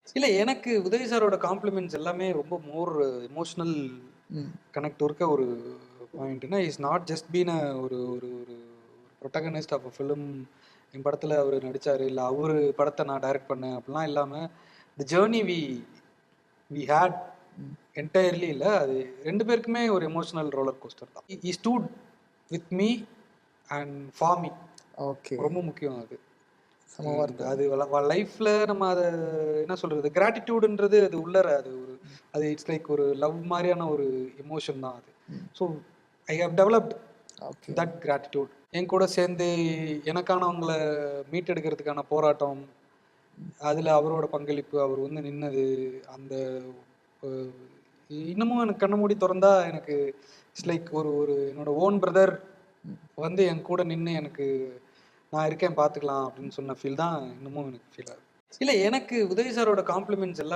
இல்ல எனக்கு உதய் சாரோட காம்ப்ளிமெண்ட்ஸ் எல்லாமே ரொம்ப மோர் எமோஷனல் ம். கனெக்ட் இருக்க ஒரு பாயிண்ட்னா இஸ் நாட் ஜஸ்ட் பீன் ஒரு ஒரு ஒரு ப்ரொட்டகனிஸ்ட் ஆஃப் ஃபிலிம். என் படத்தில் அவர் நடித்தார் இல்லை அவர் படத்தை நான் டைரக்ட் பண்ணேன் அப்படிலாம் இல்லாமல் the journey we had entirely இல்லை, அது ரெண்டு பேருக்குமே ஒரு எமோஷனல் ரோலர் கோஸ்டர் தான். He stood with me and for me. Okay. ரொம்ப முக்கியம் அது. சமவார்த்தை. அது லைஃப்ல நம்ம அதை என்ன சொல்றது, கிராட்டிடியூடுன்றது அது உள்ளர அது ஒரு அது இட்ஸ் லைக் ஒரு லவ் மாதிரியான ஒரு எமோஷன் தான் அது. So I have developed okay. That gratitude. என் கூட சேர்ந்து எனக்கானவங்களை மீட்டெடுக்கிறதுக்கான போராட்டம், அதில் அவரோட பங்களிப்பு, அவர் வந்து நின்னது, அந்த இன்னமும் எனக்கு கண்ண மூடி திறந்தா எனக்கு இட்ஸ் லைக் ஒரு ஒரு என்னோட ஓன் பிரதர் வந்து என் கூட நின்று எனக்கு நான் இருக்கேன் பார்த்துக்கலாம் அப்படின்னு சொன்ன ஃபீல் தான் இன்னமும் எனக்கு ஃபீல் ஆகுது. இல்லை எனக்கு உதய் சாரோட காம்ப்ளிமெண்ட்ஸ் எல்லாம்